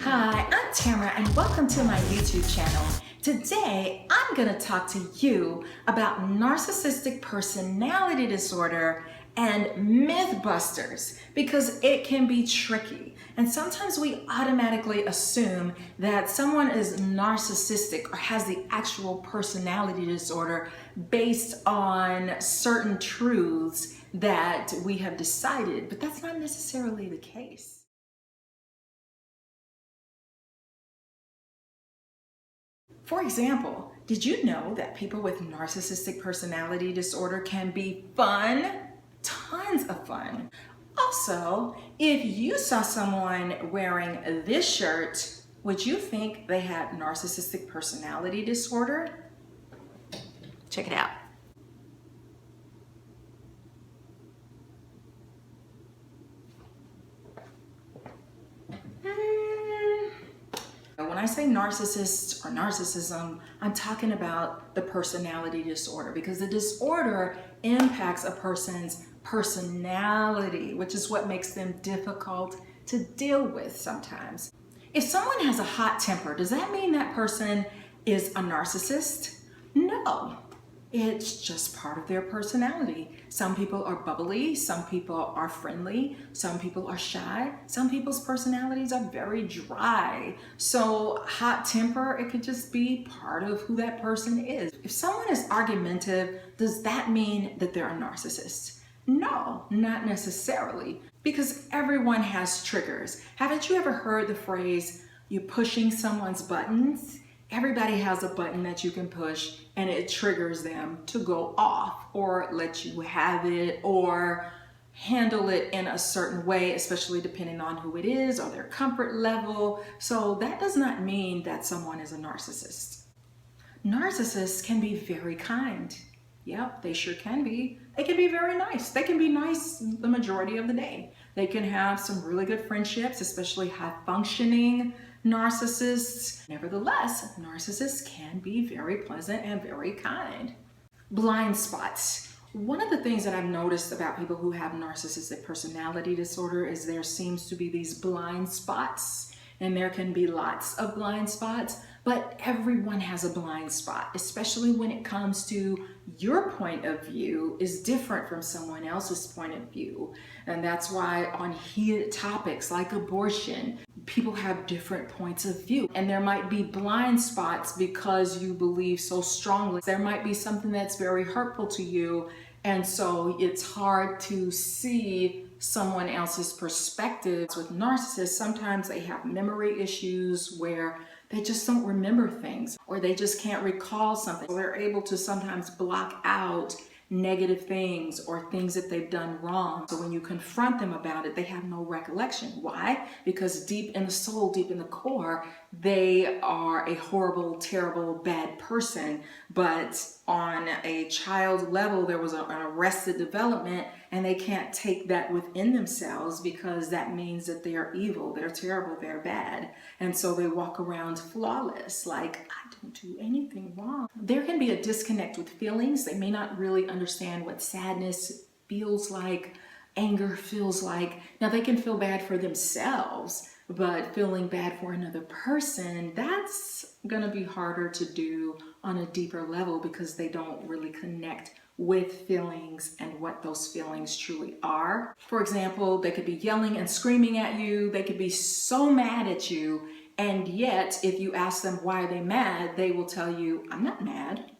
Hi, I'm Tamara and welcome to my YouTube channel. Today, I'm going to talk to you about narcissistic personality disorder and Mythbusters because it can be tricky. And sometimes we automatically assume that someone is narcissistic or has the actual personality disorder based on certain truths that we have decided, but that's not necessarily the case. For example, did you know that people with narcissistic personality disorder can be fun? Tons of fun. Also, if you saw someone wearing this shirt, would you think they had narcissistic personality disorder? Check it out. When I say narcissist or narcissism, I'm talking about the personality disorder because the disorder impacts a person's personality, which is what makes them difficult to deal with sometimes. If someone has a hot temper, does that mean that person is a narcissist? No. It's just part of their personality. Some people are bubbly, some people are friendly, some people are shy, some people's personalities are very dry. So hot temper, it could just be part of who that person is. If someone is argumentative, does that mean that they're a narcissist? No, not necessarily, because everyone has triggers. Haven't you ever heard the phrase, you're pushing someone's buttons? Everybody has a button that you can push and it triggers them to go off or let you have it or handle it in a certain way, especially depending on who it is or their comfort level. So that does not mean that someone is a narcissist. Narcissists can be very kind. Yep, they sure can be. They can be very nice. They can be nice the majority of the day. They can have some really good friendships, especially high-functioning narcissists. Nevertheless, narcissists can be very pleasant and very kind. Blind spots. One of the things that I've noticed about people who have narcissistic personality disorder is there seems to be these blind spots, and there can be lots of blind spots, but everyone has a blind spot, especially when it comes to your point of view is different from someone else's point of view. And that's why on heated topics like abortion, people have different points of view. And there might be blind spots because you believe so strongly. There might be something that's very hurtful to you. And so it's hard to see someone else's perspectives. With narcissists, sometimes they have memory issues where they just don't remember things or they just can't recall something. So they're able to sometimes block out negative things or things that they've done wrong. So when you confront them about it, they have no recollection. Why? Because deep in the soul, deep in the core, they are a horrible, terrible, bad person. But on a child level, there was an arrested development and they can't take that within themselves because that means that they are evil, they're terrible, they're bad. And so they walk around flawless, like, I don't do anything wrong. There can be a disconnect with feelings. They may not really understand what sadness feels like, anger feels like. Now they can feel bad for themselves, but feeling bad for another person, that's gonna be harder to do on a deeper level because they don't really connect with feelings and what those feelings truly are. For example, they could be yelling and screaming at you. They could be so mad at you. And yet, if you ask them why are they mad, they will tell you, I'm not mad.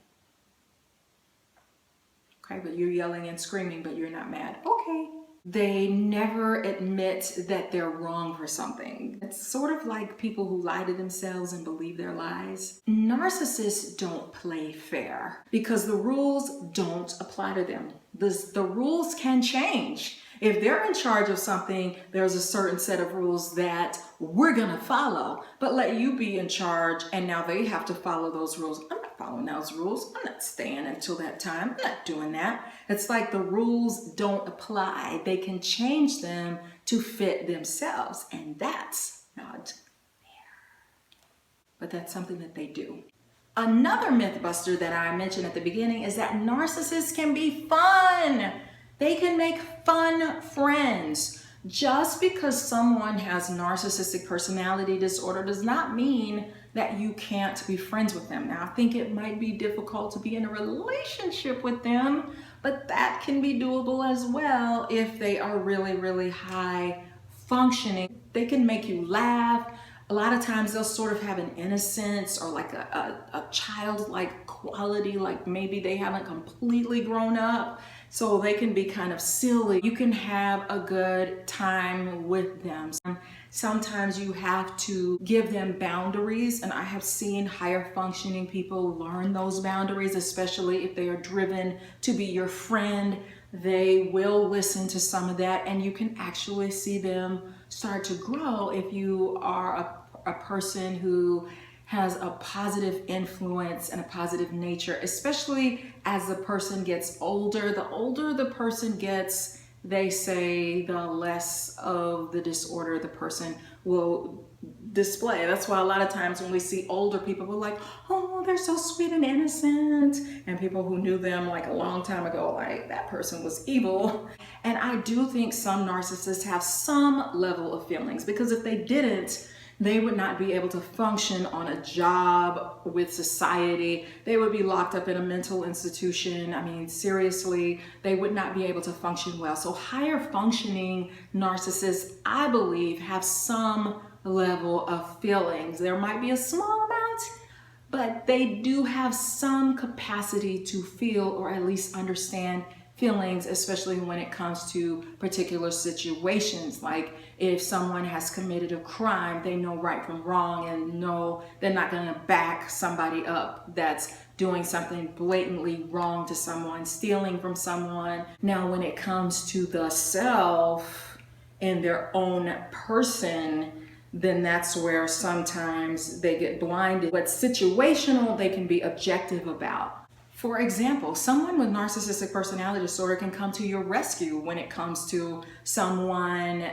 Okay, but you're yelling and screaming, but you're not mad. Okay. They never admit that they're wrong for something. It's sort of like people who lie to themselves and believe their lies. Narcissists don't play fair because the rules don't apply to them. The rules can change. If they're in charge of something, there's a certain set of rules that we're gonna follow, but let you be in charge and now they have to follow those rules. I'm not following those rules. I'm not staying until that time. I'm not doing that. It's like the rules don't apply. They can change them to fit themselves, and that's not fair. But that's something that they do. Another mythbuster that I mentioned at the beginning is that narcissists can be fun. They can make fun friends. Just because someone has narcissistic personality disorder does not mean that you can't be friends with them. Now, I think it might be difficult to be in a relationship with them, but that can be doable as well if they are really, really high functioning. They can make you laugh. A lot of times they'll sort of have an innocence or like a childlike quality, like maybe they haven't completely grown up, so they can be kind of silly. You can have a good time with them. Sometimes you have to give them boundaries, and I have seen higher functioning people learn those boundaries, especially if they are driven to be your friend. They will listen to some of that, and you can actually see them start to grow if you are a person who has a positive influence and a positive nature, especially as the person gets older. The older the person gets, they say, the less of the disorder the person will display. That's why a lot of times when we see older people, we're like, oh, they're so sweet and innocent. And people who knew them like a long time ago, like that person was evil. And I do think some narcissists have some level of feelings, because if they didn't, they would not be able to function on a job with society. They would be locked up in a mental institution. I mean, seriously, they would not be able to function well. So higher functioning narcissists, I believe, have some level of feelings. There might be a small amount, but they do have some capacity to feel or at least understand feelings, especially when it comes to particular situations. Like if someone has committed a crime, they know right from wrong and know they're not going to back somebody up that's doing something blatantly wrong to someone, stealing from someone. Now, when it comes to the self and their own person, then that's where sometimes they get blinded. What's situational, they can be objective about. For example, someone with narcissistic personality disorder can come to your rescue when it comes to someone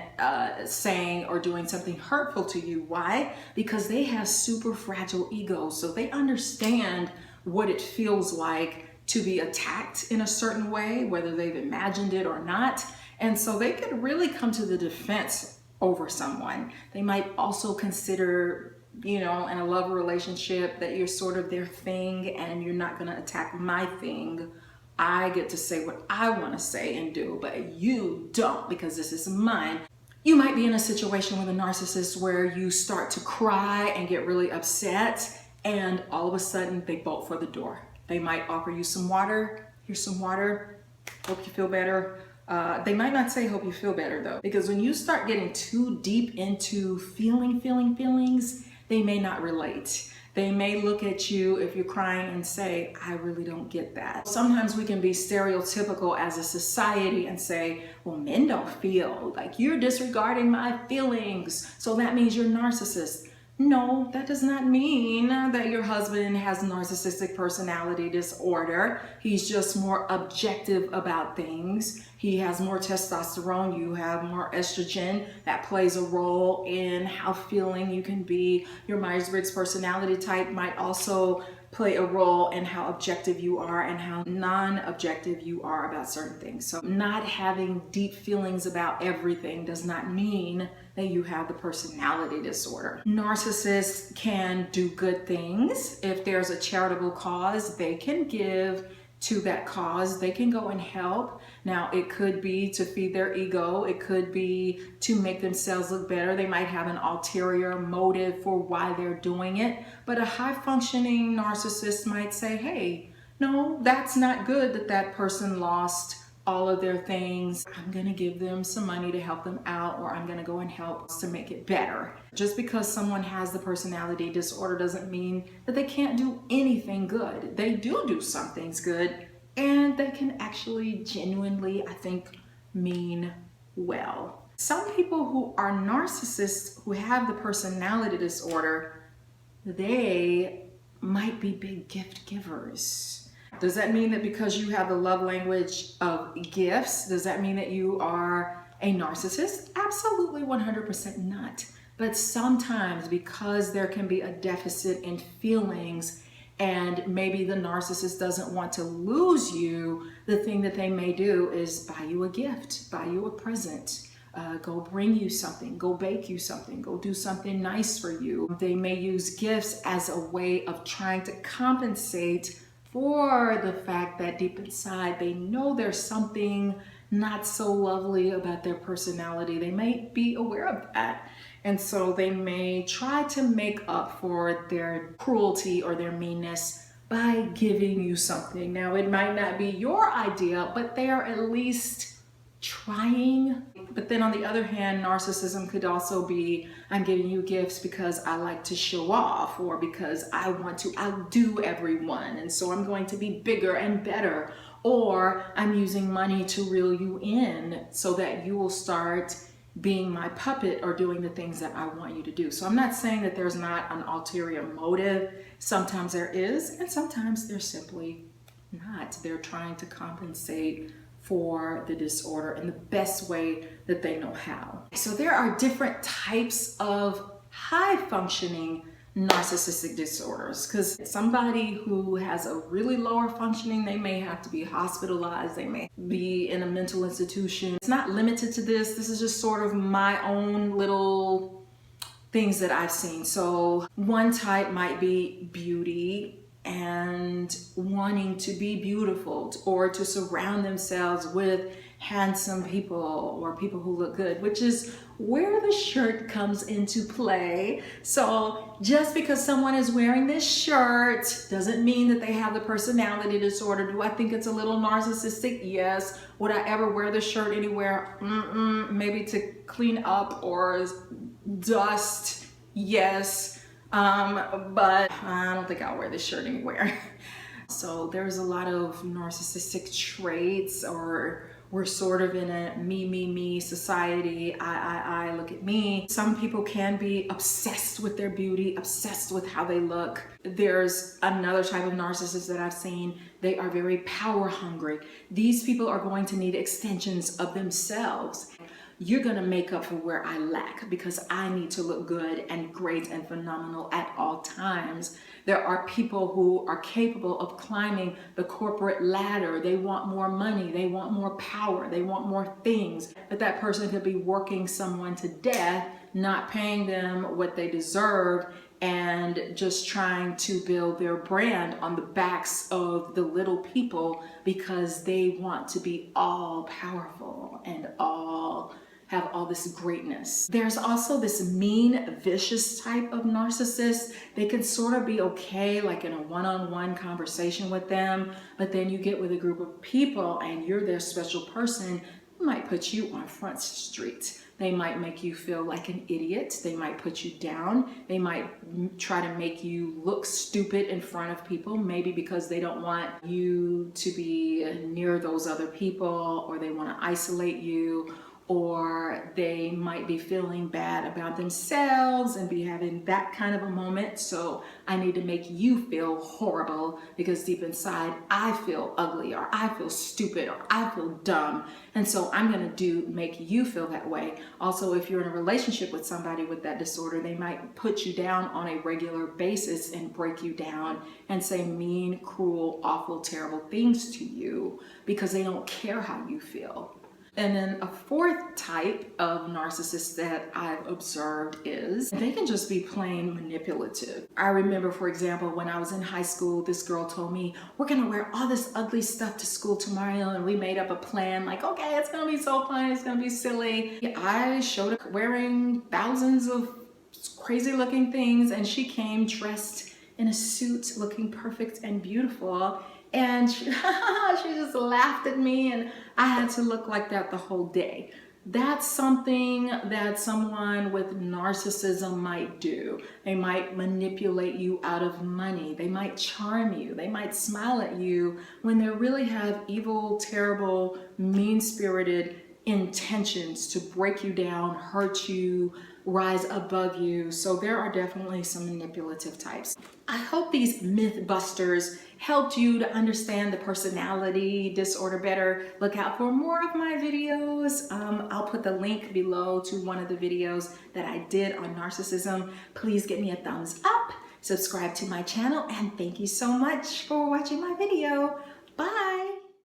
saying or doing something hurtful to you. Why? Because they have super fragile egos, so they understand what it feels like to be attacked in a certain way, whether they've imagined it or not. And so they could really come to the defense over someone. They might also consider, in a love relationship, that you're sort of their thing and you're not going to attack my thing. I get to say what I want to say and do, but you don't, because this is mine. You might be in a situation with a narcissist where you start to cry and get really upset, and all of a sudden they bolt for the door. They might offer you some water. Here's some water. Hope you feel better. They might not say hope you feel better though, because when you start getting too deep into feelings, they may not relate. They may look at you if you're crying and say, I really don't get that. Sometimes we can be stereotypical as a society and say, well, men don't feel, like you're disregarding my feelings, so that means you're narcissist. No, that does not mean that your husband has narcissistic personality disorder. He's just more objective about things. He has more testosterone, you have more estrogen. That plays a role in how feeling you can be. Your Myers-Briggs personality type might also play a role in how objective you are and how non-objective you are about certain things. So not having deep feelings about everything does not mean that you have the personality disorder. Narcissists can do good things. If there's a charitable cause, they can give to that cause. They can go and help. Now, it could be to feed their ego. It could be to make themselves look better. They might have an ulterior motive for why they're doing it. But a high-functioning narcissist might say, hey, no, that's not good that that person lost all of their things. I'm gonna give them some money to help them out, or I'm gonna go and help to make it better. Just because someone has the personality disorder doesn't mean that they can't do anything good. They do some things good, and they can actually genuinely, I think, mean well. Some people who are narcissists who have the personality disorder, they might be big gift givers. Does that mean that because you have the love language of gifts, does that mean that you are a narcissist? Absolutely 100% not. But sometimes, because there can be a deficit in feelings and maybe the narcissist doesn't want to lose you, the thing that they may do is buy you a gift, buy you a present, go bring you something, go bake you something, go do something nice for you. They may use gifts as a way of trying to compensate for the fact that deep inside they know there's something not so lovely about their personality. They may be aware of that. And so they may try to make up for their cruelty or their meanness by giving you something. Now, it might not be your idea, but they are at least trying. But then on the other hand, narcissism could also be, I'm giving you gifts because I like to show off, or because I want to outdo everyone, and so I'm going to be bigger and better, or I'm using money to reel you in so that you will start being my puppet or doing the things that I want you to do. So I'm not saying that there's not an ulterior motive. Sometimes there is, and sometimes there's simply not. They're trying to compensate for the disorder in the best way that they know how. So there are different types of high functioning narcissistic disorders, because somebody who has a really lower functioning, they may have to be hospitalized, they may be in a mental institution. It's not limited to this. This is just sort of my own little things that I've seen. So one type might be beauty and wanting to be beautiful, or to surround themselves with handsome people or people who look good, which is where the shirt comes into play. So just because someone is wearing this shirt doesn't mean that they have the personality disorder. Do I think it's a little narcissistic? Yes. Would I ever wear the shirt anywhere? Maybe to clean up or dust? Yes. But I don't think I'll wear this shirt anywhere. So there's a lot of narcissistic traits, or we're sort of in a me society. I, look at me. Some people can be obsessed with their beauty, obsessed with how they look. There's another type of narcissist that I've seen. They are very power hungry. These people are going to need extensions of themselves. You're gonna make up for where I lack because I need to look good and great and phenomenal at all times. There are people who are capable of climbing the corporate ladder. They want more money, they want more power, they want more things. But that person could be working someone to death, not paying them what they deserve, and just trying to build their brand on the backs of the little people because they want to be all powerful and have all this greatness. There's also this mean, vicious type of narcissist. They can sort of be okay, like in a one-on-one conversation with them, but then you get with a group of people and you're their special person, they might put you on Front Street. They might make you feel like an idiot. They might put you down. They might try to make you look stupid in front of people, maybe because they don't want you to be near those other people, or they want to isolate you, or they might be feeling bad about themselves and be having that kind of a moment. So I need to make you feel horrible because deep inside I feel ugly, or I feel stupid, or I feel dumb. And so I'm gonna make you feel that way. Also, if you're in a relationship with somebody with that disorder, they might put you down on a regular basis and break you down and say mean, cruel, awful, terrible things to you because they don't care how you feel. And then a fourth type of narcissist that I've observed is they can just be plain manipulative. I remember, for example, when I was in high school, this girl told me, we're gonna wear all this ugly stuff to school tomorrow, and we made up a plan like, okay, it's gonna be so fun, it's gonna be silly. I showed up wearing thousands of crazy looking things, and she came dressed in a suit looking perfect and beautiful. And she just laughed at me, and I had to look like that the whole day. That's something that someone with narcissism might do. They might manipulate you out of money. They might charm you. They might smile at you when they really have evil, terrible, mean-spirited intentions to break you down, hurt you, rise above you. So there are definitely some manipulative types. I hope these myth busters helped you to understand the personality disorder better. Look out for more of my videos. I'll put the link below to one of the videos that I did on narcissism. Please give me a thumbs up, subscribe to my channel, and thank you so much for watching my video. Bye.